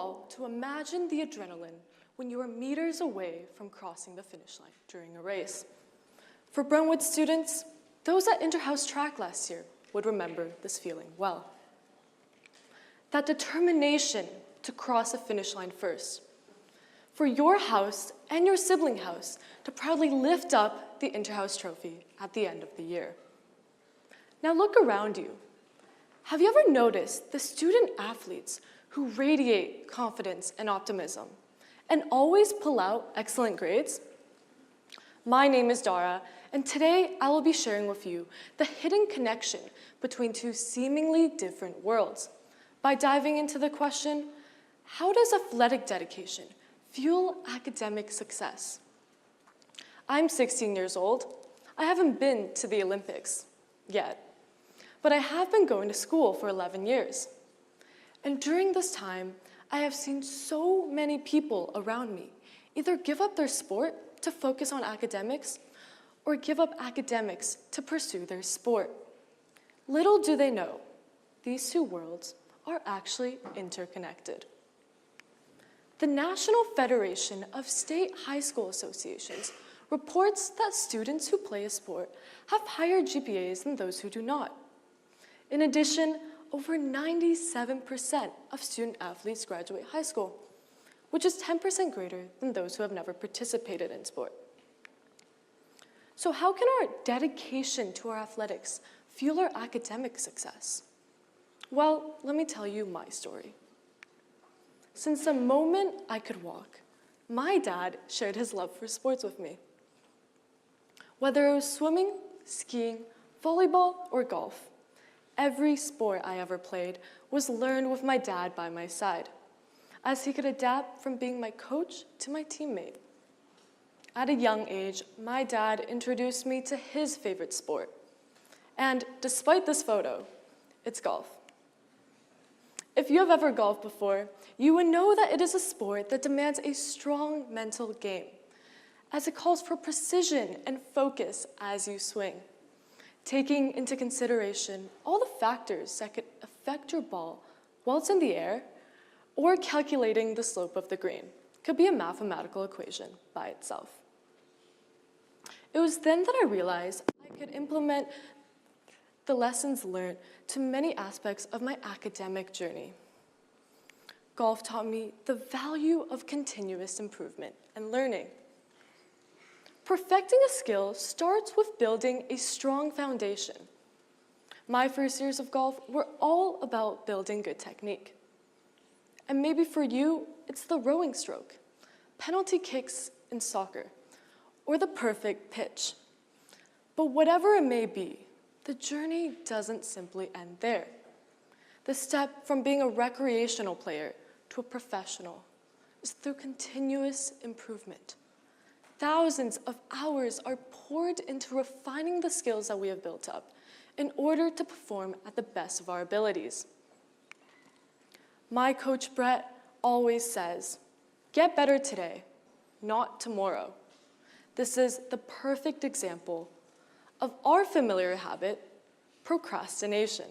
all to imagine the adrenaline when you are meters away from crossing the finish line during a race. For Brentwood students, those at Interhouse Track last year would remember this feeling well. That determination to cross a finish line first. For your house and your sibling house to proudly lift up the Interhouse trophy at the end of the year. Now look around you. Have you ever noticed the student athletes who radiate confidence and optimism and always pull out excellent grades? My name is Dara, and today I will be sharing with you the hidden connection between two seemingly different worlds by diving into the question, how does athletic dedication fuel academic success? I'm 16 years old. I haven't been to the Olympics yet, but I have been going to school for 11 years. And during this time, I have seen so many people around me either give up their sport to focus on academics or give up academics to pursue their sport. Little do they know, these two worlds are actually interconnected. The National Federation of State High School Associations reports that students who play a sport have higher GPAs than those who do not. In addition, over 97% of student athletes graduate high school, which is 10% greater than those who have never participated in sport. So how can our dedication to our athletics fuel our academic success? Well, let me tell you my story. Since the moment I could walk, my dad shared his love for sports with me. Whether it was swimming, skiing, volleyball, or golf, every sport I ever played was learned with my dad by my side, as he could adapt from being my coach to my teammate. At a young age, my dad introduced me to his favorite sport. And despite this photo, it's golf. If you have ever golfed before, you would know that it is a sport that demands a strong mental game, as it calls for precision and focus as you swing, taking into consideration all the factors that could affect your ball while it's in the air, or calculating the slope of the green. Could be a mathematical equation by itself. It was then that I realized I could implement the lessons learned to many aspects of my academic journey. Golf taught me the value of continuous improvement and learning. Perfecting a skill starts with building a strong foundation. My first years of golf were all about building good technique. And maybe for you, it's the rowing stroke, penalty kicks in soccer, or the perfect pitch. But whatever it may be, the journey doesn't simply end there. The step from being a recreational player to a professional is through continuous improvement. Thousands of hours are poured into refining the skills that we have built up in order to perform at the best of our abilities. My coach Brett always says, get better today, not tomorrow. This is the perfect example of our familiar habit, procrastination.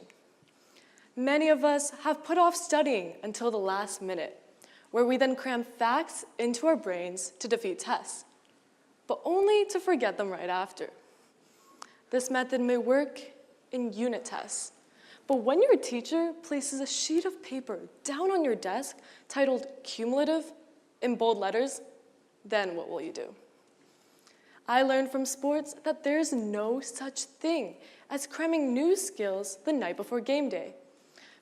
Many of us have put off studying until the last minute, where we then cram facts into our brains to defeat tests, but only to forget them right after. This method may work in unit tests, but when your teacher places a sheet of paper down on your desk titled cumulative in bold letters, then what will you do? I learned from sports that there's no such thing as cramming new skills the night before game day,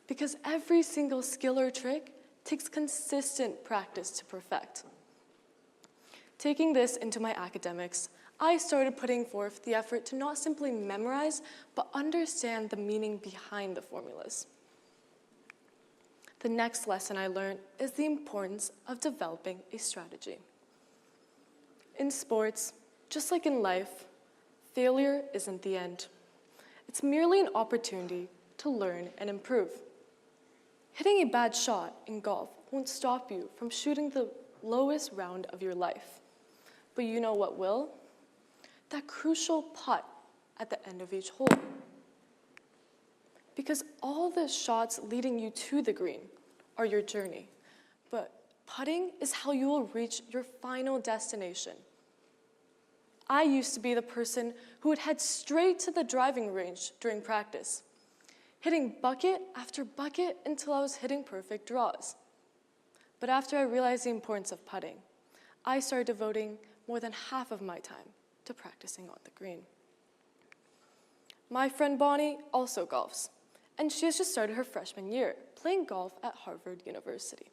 because every single skill or trick takes consistent practice to perfect. Taking this into my academics, I started putting forth the effort to not simply memorize, but understand the meaning behind the formulas. The next lesson I learned is the importance of developing a strategy. In sports, just like in life, failure isn't the end. It's merely an opportunity to learn and improve. Hitting a bad shot in golf won't stop you from shooting the lowest round of your life. But you know what will? That crucial putt at the end of each hole. Because all the shots leading you to the green are your journey. but putting is how you will reach your final destination. I used to be the person who would head straight to the driving range during practice, hitting bucket after bucket until I was hitting perfect draws. But after I realized the importance of putting, I started devoting more than half of my time to practicing on the green. My friend Bonnie also golfs, and she has just started her freshman year playing golf at Harvard University.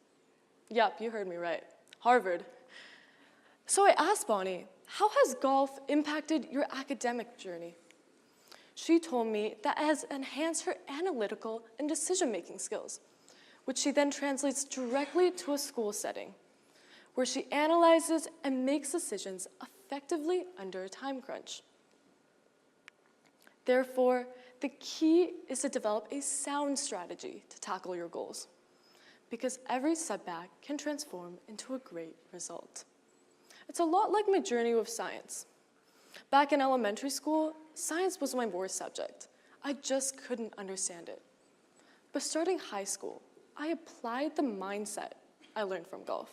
Yep, you heard me right, Harvard. So I asked Bonnie, how has golf impacted your academic journey? She told me that it has enhanced her analytical and decision-making skills, which she then translates directly to a school setting, where she analyzes and makes decisions effectively under a time crunch. Therefore, the key is to develop a sound strategy to tackle your goals, because every setback can transform into a great result. It's a lot like my journey with science. Back in elementary school, science was my worst subject. I just couldn't understand it. But starting high school, I applied the mindset I learned from golf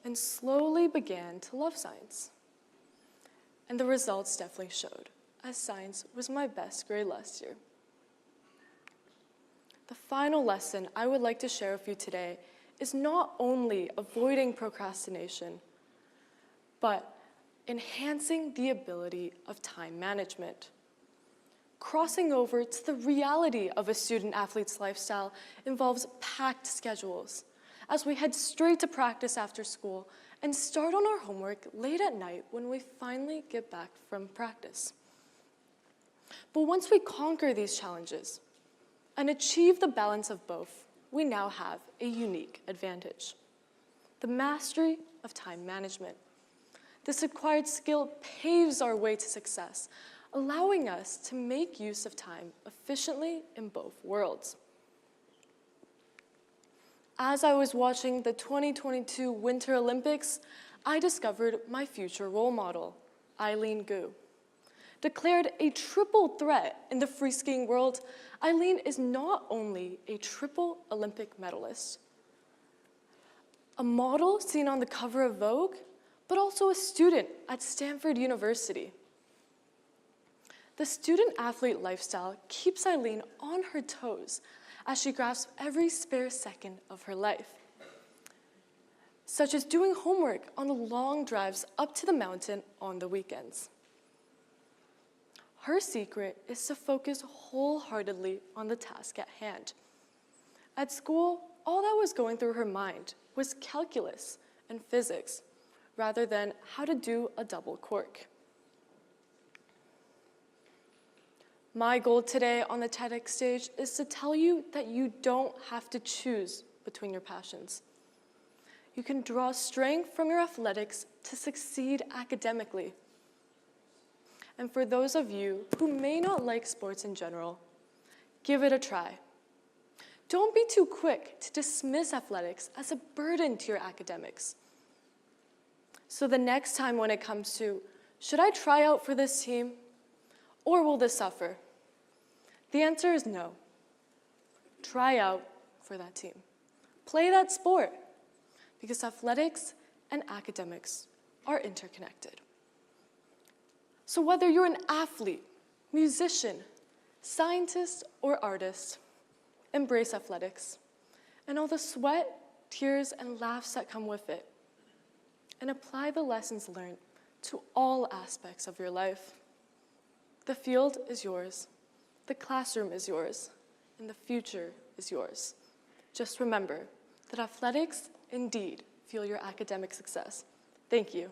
and slowly began to love science. And the results definitely showed, as science was my best grade last year. The final lesson I would like to share with you today is not only avoiding procrastination, but enhancing the ability of time management. Crossing over to the reality of a student-athlete's lifestyle involves packed schedules, as we head straight to practice after school and start on our homework late at night when we finally get back from practice. But once we conquer these challenges and achieve the balance of both, we now have a unique advantage: the mastery of time management. This acquired skill paves our way to success, allowing us to make use of time efficiently in both worlds. As I was watching the 2022 Winter Olympics, I discovered my future role model, Eileen Gu. Declared a triple threat in the free skiing world, Eileen is not only a triple Olympic medalist, a model seen on the cover of Vogue, but also a student at Stanford University. The student-athlete lifestyle keeps Eileen on her toes as she grasps every spare second of her life, such as doing homework on the long drives up to the mountain on the weekends. Her secret is to focus wholeheartedly on the task at hand. At school, all that was going through her mind was calculus and physics, rather than how to do a double cork. My goal today on the TEDx stage is to tell you that you don't have to choose between your passions. You can draw strength from your athletics to succeed academically. And for those of you who may not like sports in general, give it a try. Don't be too quick to dismiss athletics as a burden to your academics. So the next time when it comes to, should I try out for this team, or will this suffer? The answer is no. Try out for that team. Play that sport, because athletics and academics are interconnected. So whether you're an athlete, musician, scientist, or artist, embrace athletics and all the sweat, tears, and laughs that come with it, and apply the lessons learned to all aspects of your life. The field is yours, the classroom is yours, and the future is yours. Just remember that athletics indeed fuel your academic success. Thank you.